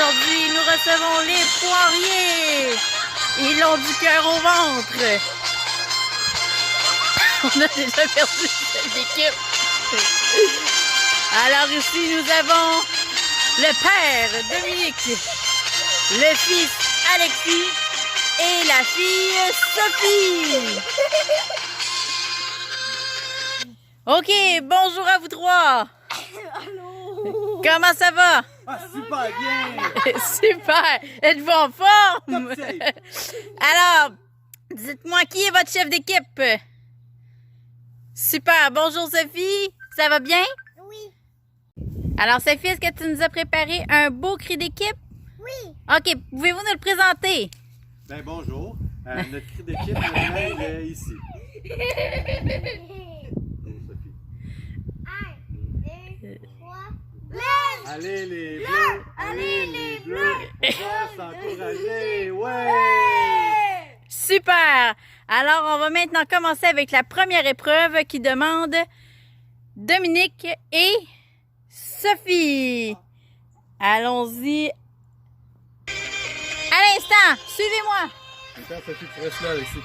aujourd'hui, nous recevons les Poiriers. Ils ont du cœur au ventre. On a déjà perdu l'équipe. Alors ici, nous avons le père Dominique, le fils Alexis et la fille Sophie. Ok, bonjour à vous trois. Allô. Comment ça va? Ah, super bien! Super! Êtes-vous en forme? Top shape. Alors, dites-moi qui est votre chef d'équipe? Super! Bonjour Sophie, ça va bien? Oui. Alors Sophie, est-ce que tu nous as préparé un beau cri d'équipe? Oui. Ok, pouvez-vous nous le présenter? Ben bonjour. Notre cri d'équipe maintenant il est ici. Bonjour Sophie. 1, 2, 3. Allez les bleus! Allez les bleus! On va s'encourager! Ouais! Super! Alors, on va maintenant commencer avec la première épreuve qui demande Dominique et Sophie. Allons-y. À l'instant, suivez-moi. Attends Sophie, tu restes là ici.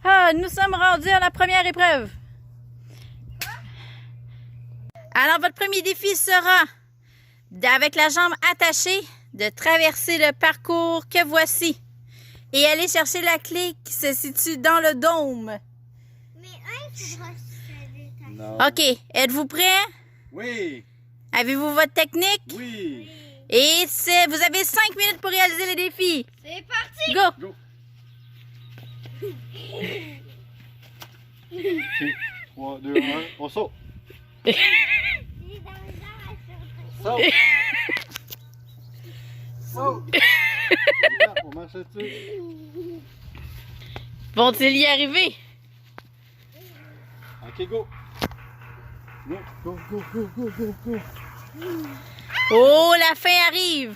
Ah, nous sommes rendus à la première épreuve. Alors, votre premier défi sera, avec la jambe attachée, de traverser le parcours que voici et aller chercher la clé qui se situe dans le dôme. Mais un, tu dois se détacher. Non. OK, êtes-vous prêts? Oui! Avez-vous votre technique? Oui! Et vous avez 5 minutes pour réaliser les défis. C'est parti. Go! Go! 3, 2, 1, on saute! Il est dans les airs à sauter. Saute! Saute! On marche dessus. Vont-ils y arriver? Ok, go! Go, go, go, go, go, go, go! Oh, la fin arrive.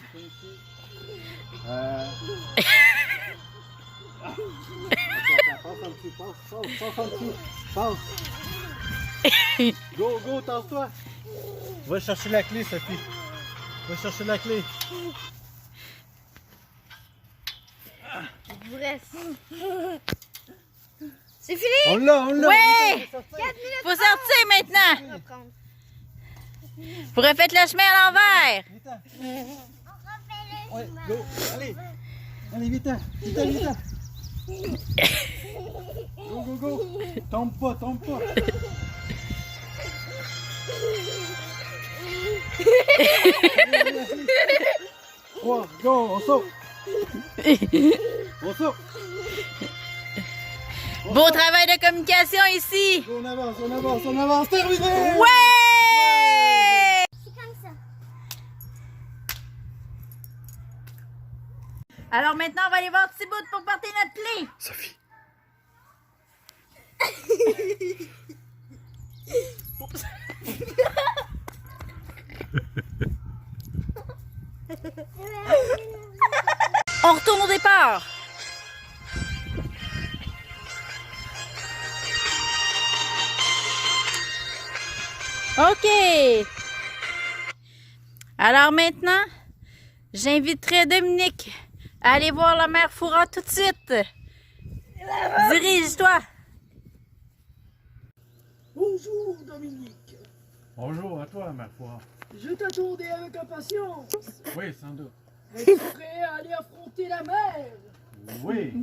Passe en dessous, passe en dessous, passe! Go, go, tasse-toi! Va chercher la clé, Sophie! Va chercher la clé! Il vous reste. C'est fini. On l'a! Ouais! 4 minutes. Faut sortir maintenant. On va prendre. Vous refaites le chemin à l'envers. Vite-en! On refait le Ouais, chemin. go! Allez! Allez, vite-en! Vite-en, vite-en! Go, go, go! Tombe pas, tombe pas! Trois, go, on saute! On saute! Beau travail de communication ici. Go, on avance, on avance, on avance! Terminé! Ouais! C'est comme ça. Alors maintenant, on va aller voir Thibaut pour porter notre clé. Sophie! On retourne au départ. OK. Alors maintenant, j'inviterai Dominique à aller voir la mère Foura tout de suite. Dirige-toi. Bonjour Dominique, Bonjour à toi, ma foi. je t'attendais avec impatience. Oui, sans doute. Es-tu prêt à aller affronter la mer? Oui.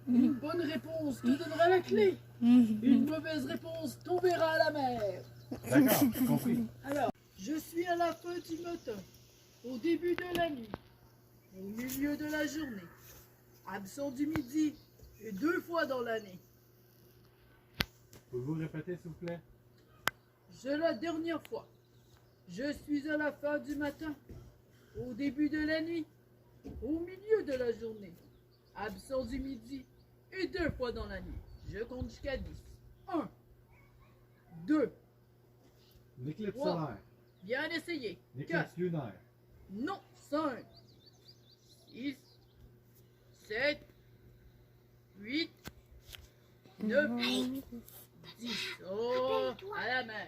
Une bonne réponse te donnera la clé. Une mauvaise réponse tombera à la mer. D'accord, j'ai compris. Alors, je suis à la fin du matin, au début de la nuit, au milieu de la journée, absent du midi et 2 fois dans l'année. Pouvez-vous répéter, s'il vous plaît? La dernière fois, je suis à la fin du matin, au début de la nuit, au milieu de la journée, absent du midi et 2 fois dans la nuit. Je compte jusqu'à 10. 1, 2, L'éclipse Wow. solaire. bien essayé. L'éclipse 4, lunaire. non, 5, 6, 7, 8, 9, 10. Oh, à la mer.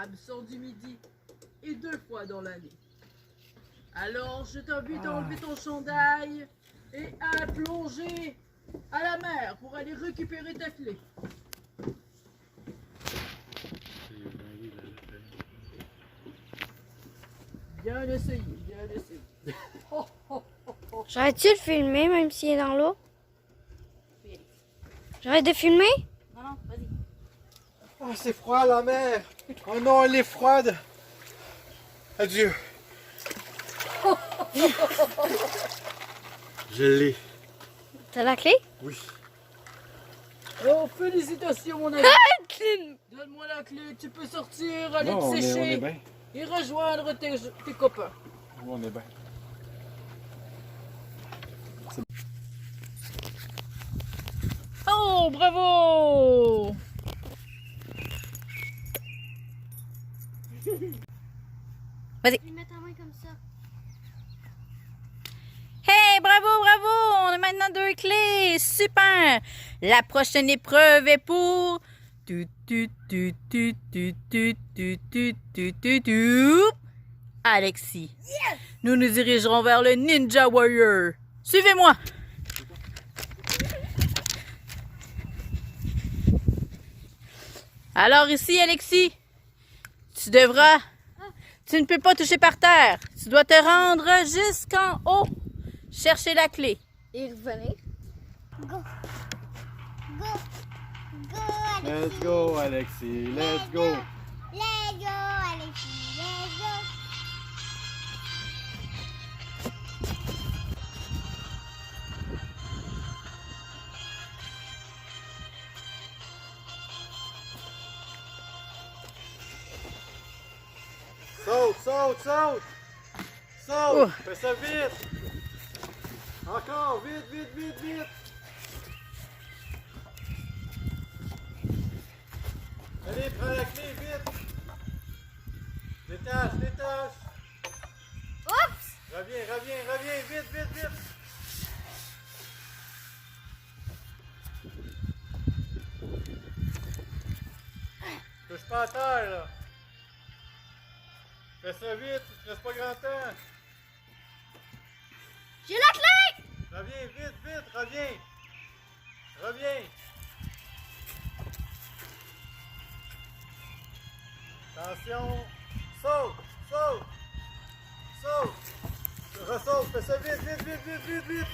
absent du midi et 2 fois dans l'année. Alors je t'invite à enlever ton chandail et à plonger à la mer pour aller récupérer ta clé. Bien essayé, bien essayé. Oh, oh, oh, oh. J'arrête-tu de filmer même s'il est dans l'eau? J'arrête de filmer? Non, non, vas-y. Oh, c'est froid la mer. Oh non, elle est froide. Adieu. Je l'ai. T'as la clé? Oui. Oh, félicitations mon ami. Donne-moi la clé, tu peux sortir, aller Non, te on sécher est bien. et rejoindre tes copains. On est bien. Oh, bravo! Vas-y. Je vais mettre ta main comme ça. Hey, bravo, bravo! On a maintenant 2 clés. Super! La prochaine épreuve est pour... Alexis. Nous nous dirigerons vers le Ninja Warrior. Suivez-moi! Alors ici, Alexis, tu devras... Tu ne peux pas toucher par terre. Tu dois te rendre jusqu'en haut. Chercher la clé. Et revenir. Go. Go. Go, Alexis. Let's go, Alexis. Let's go. Let's go, Alexis. Let's go. Saute, saute, saute. Saute. Oh. Fais ça vite. Encore, vite, vite, vite, vite. Allez, prends la clé, vite. Détache, détache. Oups! Reviens, reviens, reviens, vite, vite, vite. Touche pas à terre, là. Fais ça vite, il te reste pas grand temps. J'ai la clé! Reviens, vite, vite, reviens. Reviens. Attention. Saute, saute. Saute. Ressaute, fais ça vite, vite, vite, vite, vite, vite.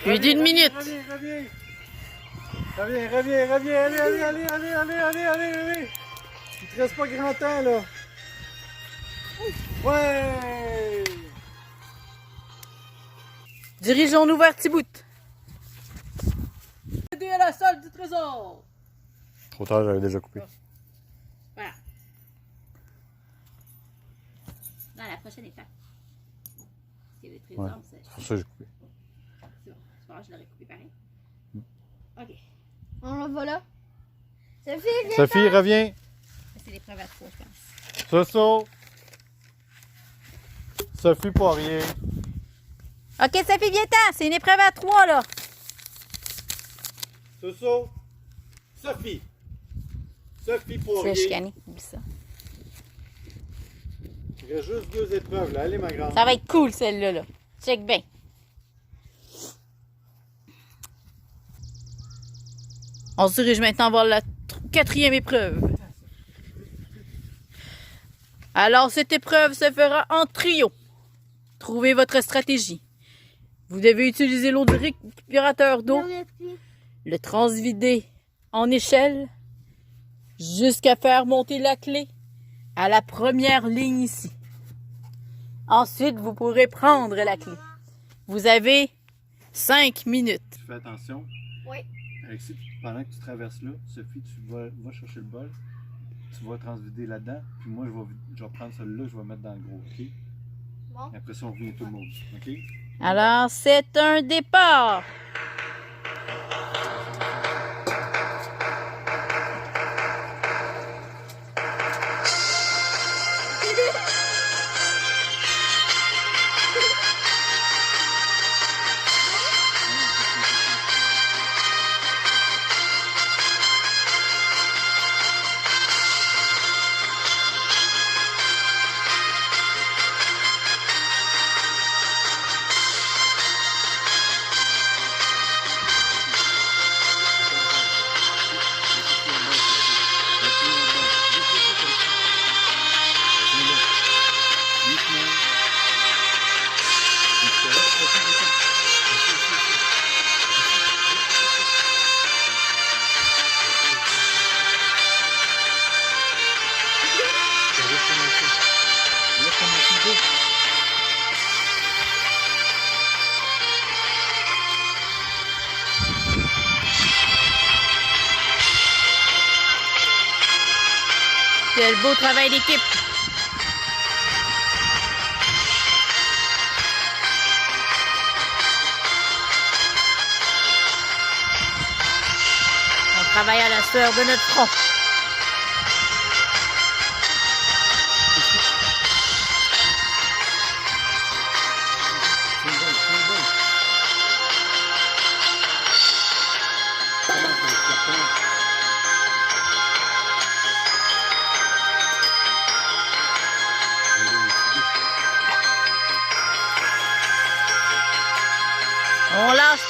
Plus d'une minute. Reviens, reviens. Reviens, reviens, reviens. Allez, allez, allez, allez, allez, allez, allez, allez. Il te reste pas grand temps, là. Ouais. Dirigeons-nous vers Tibout. Aider à la salle du trésor. Trop tard, j'avais déjà coupé. Voilà. Dans la prochaine étape. Parce que le trésor, Ouais. c'est C'est pour ça que j'ai coupé. bon. C'est bon, je l'aurais coupé pareil. OK. On le va là. Sophie, viens. Sophie, reviens. C'est l'épreuve à 3, je pense. Soso. Sophie Poirier. OK, Sophie, viens-t'en. C'est une épreuve à 3, là. Soso. Sophie. Sophie C'est Poirier. chicané. Oublie ça. Il reste juste 2 épreuves, là. Allez, ma grande. Ça va être cool, celle-là, là. Check bien. On se dirige maintenant vers la 4e épreuve. Alors, cette épreuve se fera en trio. Trouvez votre stratégie. Vous devez utiliser l'eau du récupérateur d'eau, le transvider en échelle, jusqu'à faire monter la clé à la première ligne ici. Ensuite, vous pourrez prendre la clé. Vous avez 5 minutes. Tu fais attention. Oui. Alexis, pendant que tu traverses là, Sophie, tu vas chercher le bol. Tu vas transvider là-dedans. Puis moi, je vais prendre celui-là, je vais mettre dans le gros, OK? Bon. Et après ça, on revient tout le monde, OK? Alors, c'est un départ. Quel beau travail d'équipe. On travaille à la sueur de notre front. On lâche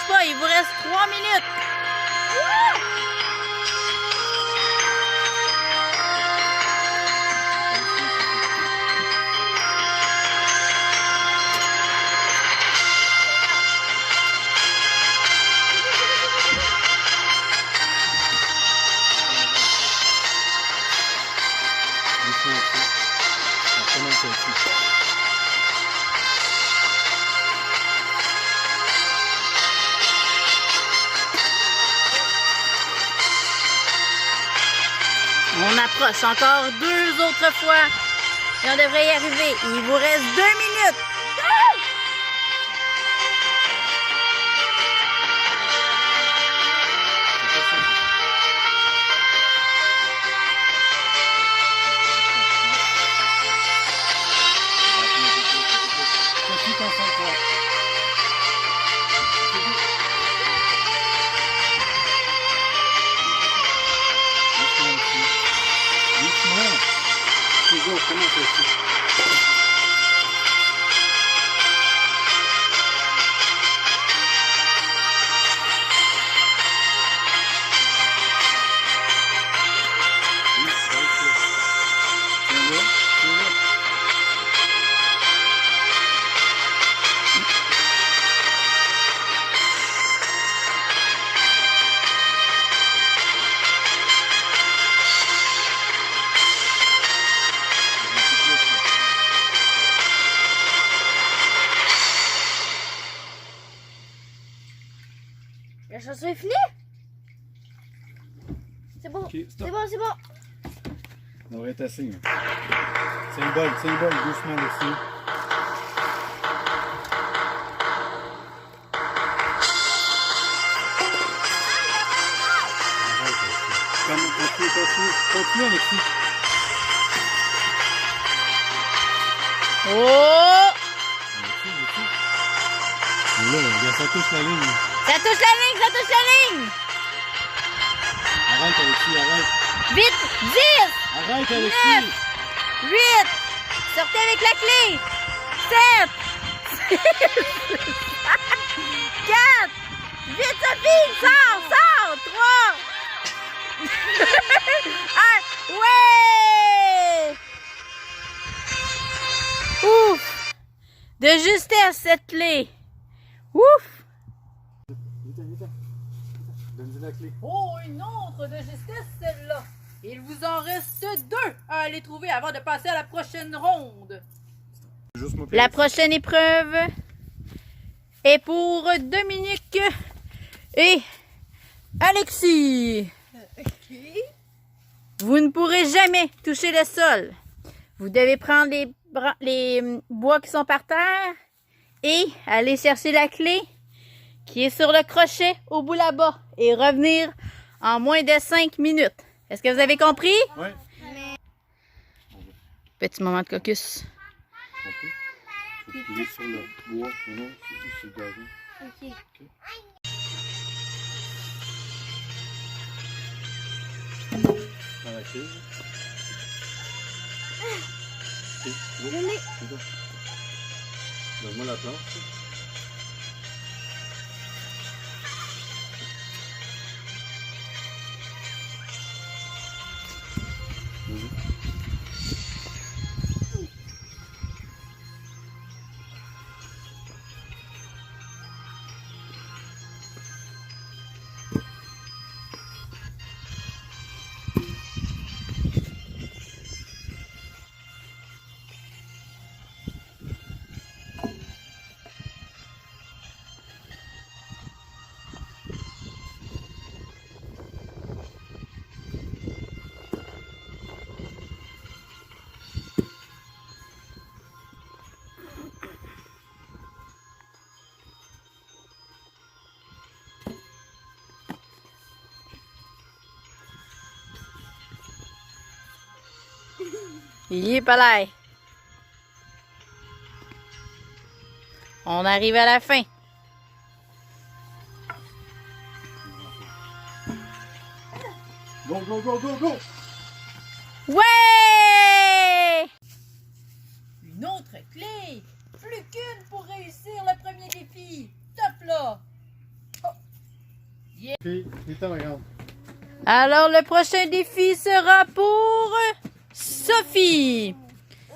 pas, il vous reste 3 minutes. On approche encore 2 autres fois et on devrait y arriver. Il vous reste 2 minutes. La chanson est finie? C'est bon, Ok, stop. c'est bon, c'est bon. On devrait être assez. C'est une balle, doucement dessus. Continue, Alexis. Oh! Là, regarde, ça touche la ligne. Ça touche la ligne, ça touche la ligne! Arrête, Alexis, arrête. Vite! 10! Arrête, Alexis. 8! Sortez avec la clé! 7! 4! Vite, Sophie! Sors! 3! 1! Ouais! Ouf! De justesse, cette clé! Ouf! Vite. Donne-lui la clé. Oh, une autre de justesse, celle-là. Il vous en reste 2 à aller trouver avant de passer à la prochaine ronde. Juste moi, La prochaine épreuve est pour Dominique et Alexis. Vous ne pourrez jamais toucher le sol. Vous devez prendre les bois qui sont par terre et aller chercher la clé qui est sur le crochet au bout là-bas et revenir en moins de 5 minutes. Est-ce que vous avez compris? Oui. Petit moment de caucus. Compris? Faut qu'il est sur le bois. Non, sur le gazon. Ok. Dans la clé. Ok, Je l'ai. c'est ça. Donne-moi la planche. Yipalaï. On arrive à la fin. Go, go, go, go, go! Ouais! Une autre clé. Plus qu'une pour réussir le premier défi. Top là. Puis, regarde. Alors, le prochain défi sera pour Sophie.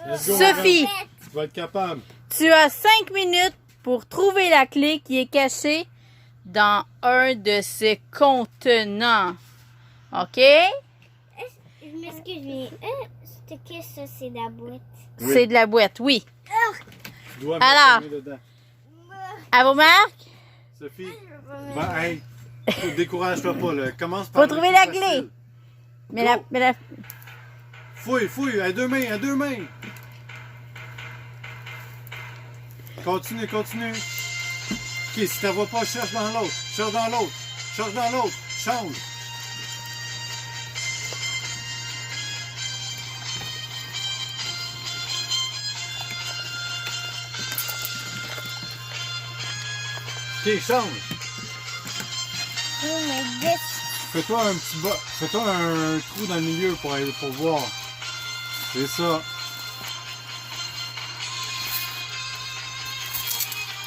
Let's go, Sophie, regarde. Tu vas être capable. tu as 5 minutes pour trouver la clé qui est cachée dans un de ces contenants. OK? Je m'excuse, mais c'était qu'est-ce que ça, c'est la boîte? Oui. C'est de la boîte, oui. Tu dois Alors. mettre dedans. À vos marques? Sophie, ben, hey, décourage-toi pas, là. Commence par. Faut trouver la clé. Mais Go. la... Fouille, fouille, à deux mains, à deux mains. Continue, continue. Ok, si t'en vois pas, cherche dans l'autre. Cherche dans l'autre. Cherche dans l'autre. Change. Ok, change. Oh my god. Fais-toi un petit bas. Fais-toi un trou dans le milieu pour voir. C'est ça.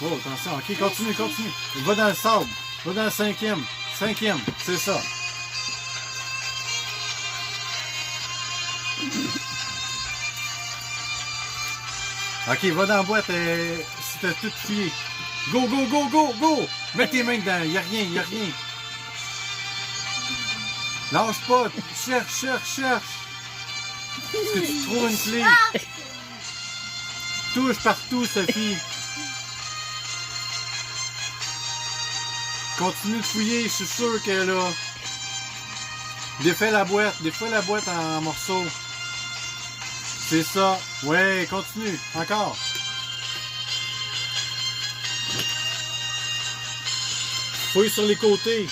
Oh, attention. Ok, continue, continue. Va dans le sable. Va dans le cinquième. Cinquième, c'est ça. Ok, va dans la boîte si t'as tout fouillé. Go, go, go, go, go! Mets tes mains dedans, y'a rien, y'a rien. Lâche pas, cherche, cherche, cherche. Est-ce que tu trouves une clé? Touche partout, Sophie. Continue de fouiller, je suis sûr qu'elle est là. Défais la boîte en morceaux. C'est ça. Ouais, continue, encore. Fouille sur les côtés.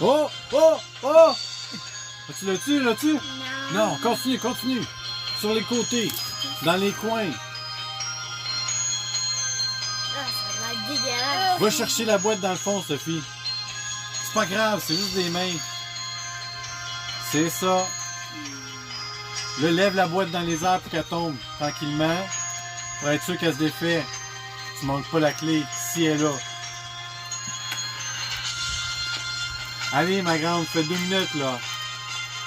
Oh! Oh! Oh! L'as-tu? L'as-tu? Non, continue, continue. Sur les côtés. Dans les coins. Ah, ça va être dégueulasse. Va chercher la boîte dans le fond, Sophie. C'est pas grave, c'est juste des mains. C'est ça. Là, lève la boîte dans les airs pour qu'elle tombe tranquillement. Pour être sûr qu'elle se défait. Tu manques pas la clé si elle est là. Allez, ma grande, fais 2 minutes, là.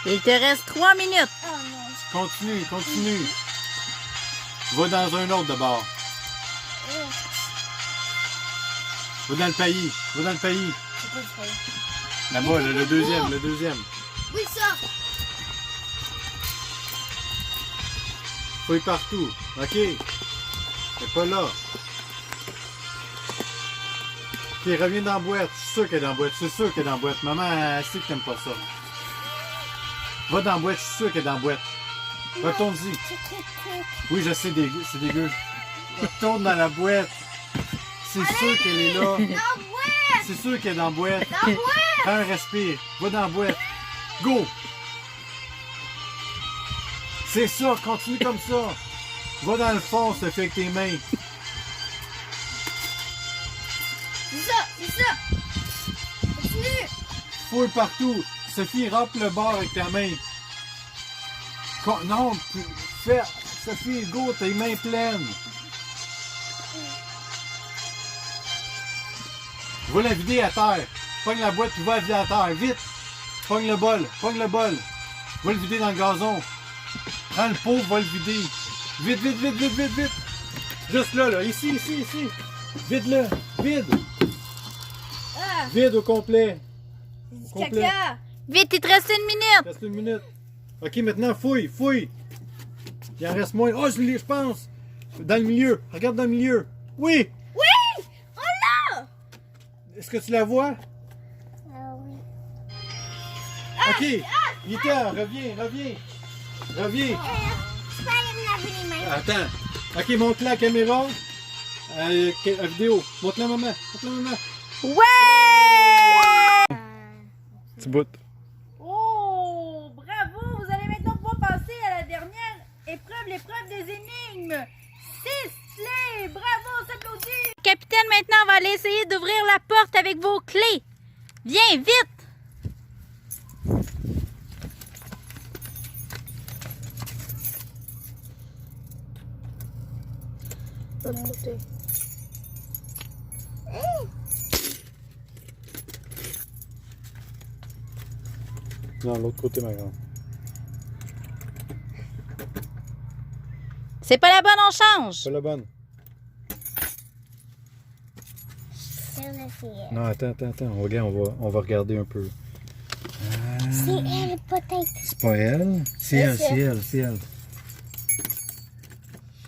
Il te reste 3 minutes. Oh non. Continue, continue. Va dans un autre d'abord. Va dans le pays. Va dans le pays. C'est pas vrai. Là-bas, le deuxième, le deuxième. Oui, ça. Fouille partout. OK. C'est pas là. OK, reviens dans la boîte. Je suis sûr qu'elle est dans la boîte. C'est sûr qu'elle est dans la boîte. Maman, elle sait que t'aimes pas ça. Va dans la boîte. Je suis sûr qu'elle est dans la boîte. Retourne-y. Oui, je sais, c'est dégueu. Retourne dans la boîte. C'est sûr qu'elle est là. C'est sûr qu'elle est dans la boîte. Prends un respire. Va dans la boîte. Go! C'est ça, continue comme ça. Va dans le fond, ça fait avec tes mains. C'est ça, c'est ça. Continue. Fouille partout. Sophie, râpe le bord avec ta main. Non, fais. Sophie, go, tes mains pleines. Va la vider à terre. Pogne la boîte puis va la vider à terre. Vite. Pogne le bol. Pogne le bol. Va le vider dans le gazon. Prends le pot, va le vider. Vite, vite, vite, vite, vite, vite. Juste là, là. Ici, ici, ici. Vide-le. Vide. Ah, Vide au complet. c'est Complet. du caca. Vite, il te reste 1 minute. Reste 1 minute. Ok, maintenant, fouille, fouille. Il en reste moins. Oh, je l'ai, je pense. Dans le milieu. Regarde dans le milieu. Oui. Oui. Oh là. Est-ce que tu la vois? Ah oui. Ok. Vita, reviens, reviens. Reviens. Je peux aller me laver les mains. Attends. Ok, montre la caméra. La vidéo. Montre-la, maman. Montre-la, maman. Ouais! Petit bout. Oh! énigmes. 6 clés. Bravo, on s'applaudit. Capitaine, maintenant, va aller essayer d'ouvrir la porte avec vos clés. Viens, vite. Non, l'autre côté, ma grande. C'est pas la bonne, on change. Pas la bonne. Sur le ciel. Non, attends. Regarde, on va regarder un peu. C'est elle, peut-être. C'est pas elle? C'est elle.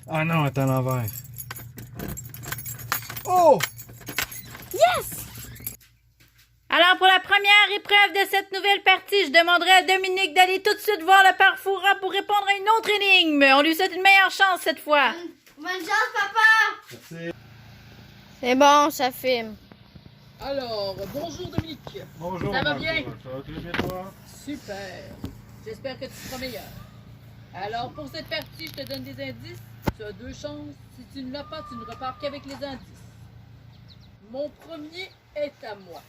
Ah non, elle est à l'envers. Oh! Alors, pour la première épreuve de cette nouvelle partie, je demanderai à Dominique d'aller tout de suite voir le parfoura pour répondre à une autre énigme. On lui souhaite une meilleure chance cette fois. Bonne chance, papa! Merci. C'est bon, ça filme. Alors, bonjour Dominique. Bonjour. Ça va Marco. bien? Ça va très bien, toi? Super. J'espère que tu seras meilleur. Alors, pour cette partie, je te donne des indices. Tu as 2 chances. Si tu ne l'as pas, tu ne repars qu'avec les indices. Mon premier est à moi.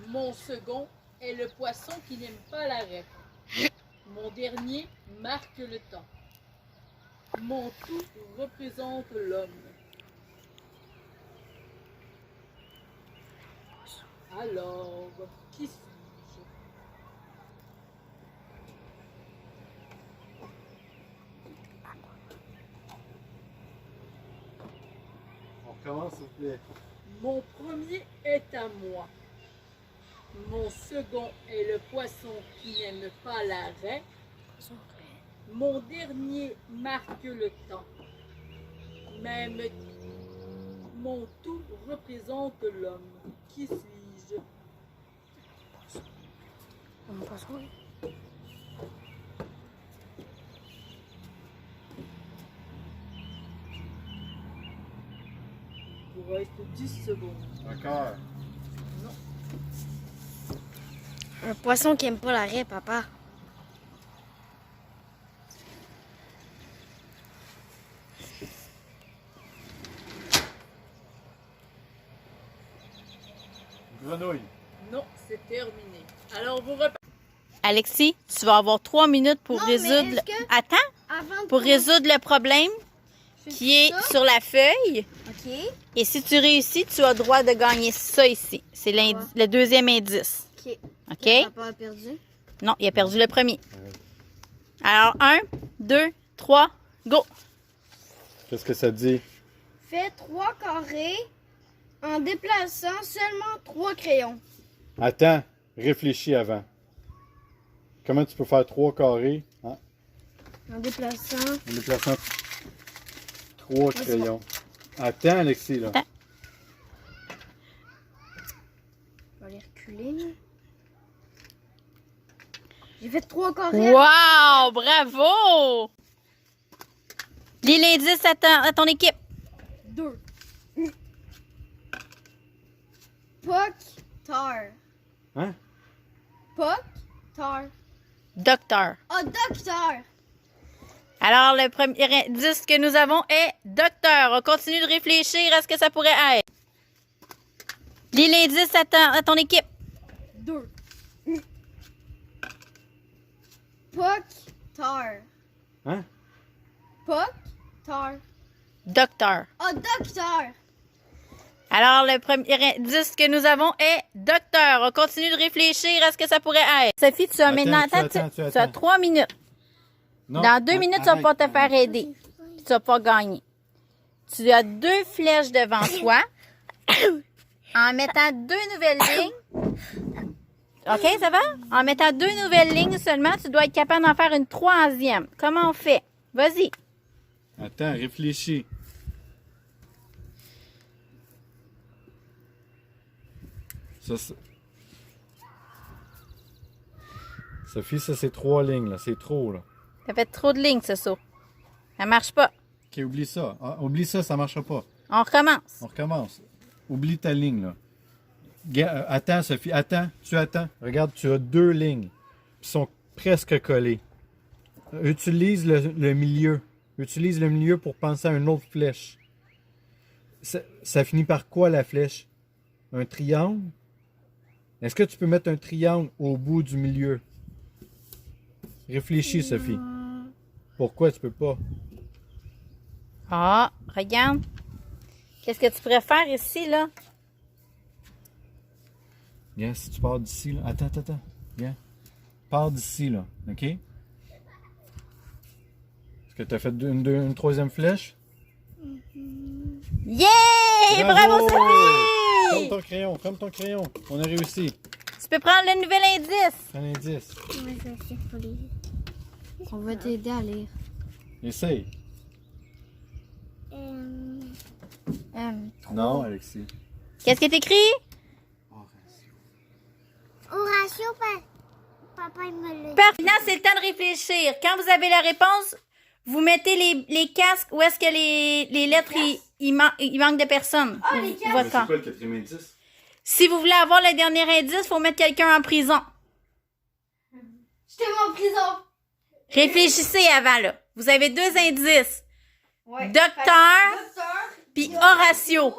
Mon second est le poisson qui n'aime pas l'arrêt. Mon dernier marque le temps. Mon tout représente l'homme. Alors, qui suis-je? On recommence, s'il vous plaît. Mon premier est à moi. Mon second est le poisson qui n'aime pas l'arrêt. Mon dernier marque le temps. Même mon tout représente l'homme. Qui suis-je? Il vous reste 10 secondes. Encore. Non. Un poisson qui aime pas l'arrêt, papa. Grenouille. Non, c'est terminé. Alors vous repartez. Alexis, tu vas avoir 3 minutes pour Non, mais résoudre... est-ce que- Attends, Avant de pour résoudre le problème qui est sur la feuille. OK. Et si tu réussis, tu as droit de gagner ça ici. C'est le deuxième indice. OK. OK? Papa a perdu. Non, il a perdu le premier. Alors, 1, 2, 3, go! Qu'est-ce que ça dit? Fais 3 carrés en déplaçant seulement 3 crayons. Attends, réfléchis avant. Comment tu peux faire 3 carrés hein, En déplaçant... en déplaçant 3 crayons? Attends, Alexis, là. Attends. Je vais aller reculer. Là. J'ai fait 3 carrés. Wow! Bravo! Lis l'indice à ton équipe. 2. Puck, tar. Hein? Puck, tar. Docteur. Ah, docteur. Alors, le premier indice que nous avons est docteur. On continue de réfléchir à ce que ça pourrait être. Lis l'indice à ton équipe. 2. Puck, tar. Hein? Puck, tar. Docteur. Ah, docteur. Alors, le premier indice que nous avons est docteur. On continue de réfléchir à ce que ça pourrait être. Sophie, tu as maintenant... tu as attends. 3 minutes. Non, Dans 2 minutes, tu vas pas te arrête. faire aider. Puis tu vas pas gagner. Tu as 2 flèches devant toi. En mettant 2 nouvelles lignes. OK, ça va? En mettant 2 nouvelles lignes seulement, tu dois être capable d'en faire une 3e. Comment on fait? Vas-y. Attends, réfléchis. Ça, Sophie, ça c'est 3 lignes, là. C'est trop, là. Ça fait trop de lignes, ce saut. Ça marche pas. Ok, oublie ça. Ah, oublie ça, ça marchera pas. On recommence. On recommence. Oublie ta ligne, là. Attends, Sophie, attends. Tu attends. Regarde, tu as 2 lignes. Qui sont presque collées. Utilise le milieu. Utilise le milieu pour penser à une autre flèche. Ça finit par quoi la flèche? Un triangle? Est-ce que tu peux mettre un triangle au bout du milieu? Réfléchis, Sophie. Pourquoi tu peux pas? Ah, regarde. Qu'est-ce que tu pourrais faire ici, là? Viens, si tu pars d'ici, là. Attends. Viens. Pars d'ici, là. OK? Est-ce que tu as fait une troisième flèche? Yeah! Bravo, Sophie! Ferme ton crayon. On a réussi. Tu peux prendre le nouvel indice. Un indice. On va t'aider à lire. Essaye. Non, Alexis. Qu'est-ce que t'écris? Horatio, papa, il me l'a dit. Maintenant, c'est le temps de réfléchir. Quand vous avez la réponse, vous mettez les casques où est-ce que les lettres, il manque de personnes. Ah, les Pour casques! votre camp. le quatrième indice? Si vous voulez avoir le dernier indice, il faut mettre quelqu'un en prison. J'étais en prison. Réfléchissez avant, là. Vous avez 2 indices. Ouais. Docteur, Docteur. puis Horatio.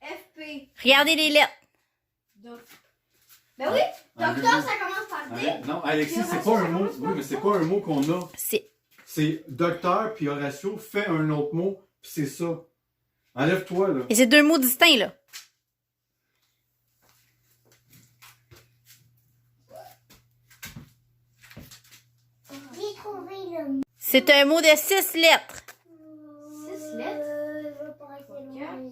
FP. Regardez les lettres. Ben oui, docteur, ça commence par D. Non, Alexis, c'est pas un mot. Oui, mais c'est pas un mot qu'on a. C'est C'est docteur puis Horatio fait un autre mot, puis c'est ça. Enlève-toi, là. Et c'est 2 mots distincts, là. J'ai trouvé le mot. C'est un mot de 6 lettres. 6 lettres. Je veux pas rester loin.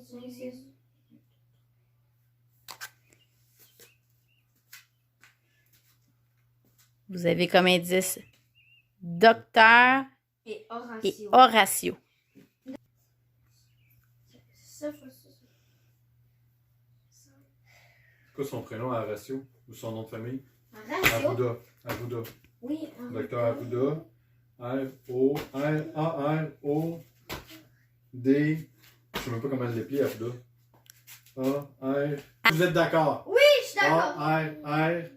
Vous avez comme indice docteur Et et Horatio. Horatio. Ça, C'est quoi son prénom, Horatio? Ou son nom de famille? Horatio. Arruda. Oui, Docteur Arruda. R-O-R-A-R-O-D. Je sais même pas comment l'épeler, Arruda. A-R. Vous êtes d'accord? Oui, je suis d'accord. A-R-R-U-D-A.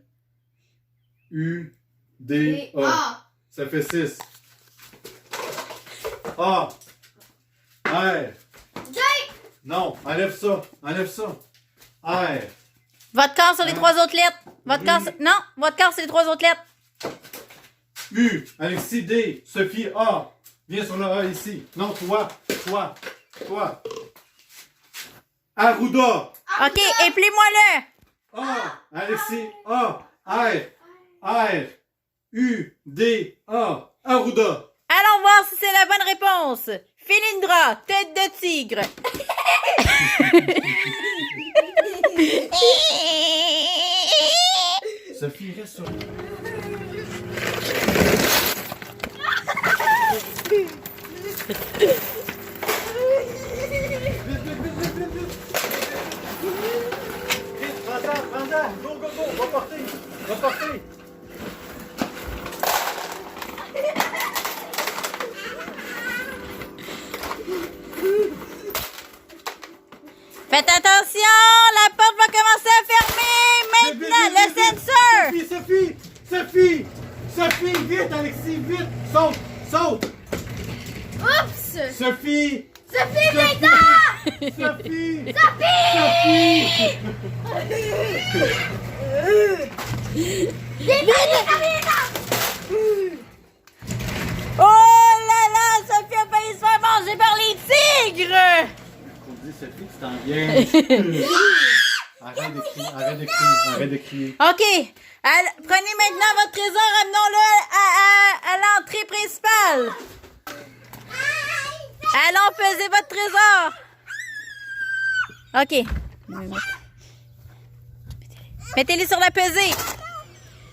A. Ça fait 6. A. R. Non, enlève ça. R. Votre corps sur les 3 autres lettres. Votre corps, non, votre corps sur les 3 autres lettres. U. Alexis, D. Sophie, A. Viens sur le A ici. Non, toi. Arruda. OK, épelez-moi-le. A. Alexis, A. R. U. D. A. Arruda. Allons voir si c'est la bonne réponse. Philindra, tête de tigre. Sophie, reste sur. Vite, prends-en. Go. Va porter. Faites attention, la porte va commencer à fermer. Maintenant, le sensor. Sophie, vite, Alexis, vite. Saute. Oups! Sophie, Sophie, viens-t'en! Sophie. Oh là là, Sophie a failli se faire manger par les tigres. On dit Sophie, tu t'en viens. Arrête de crier. OK. Prenez maintenant votre trésor, amenons-le à l'entrée principale. Allons peser votre trésor. OK. Mettez-les sur la pesée.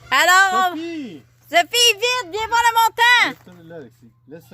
Alors, Sophie! Sophie, vite, viens voir le montant. Laisse-le là, Alexis. Laisse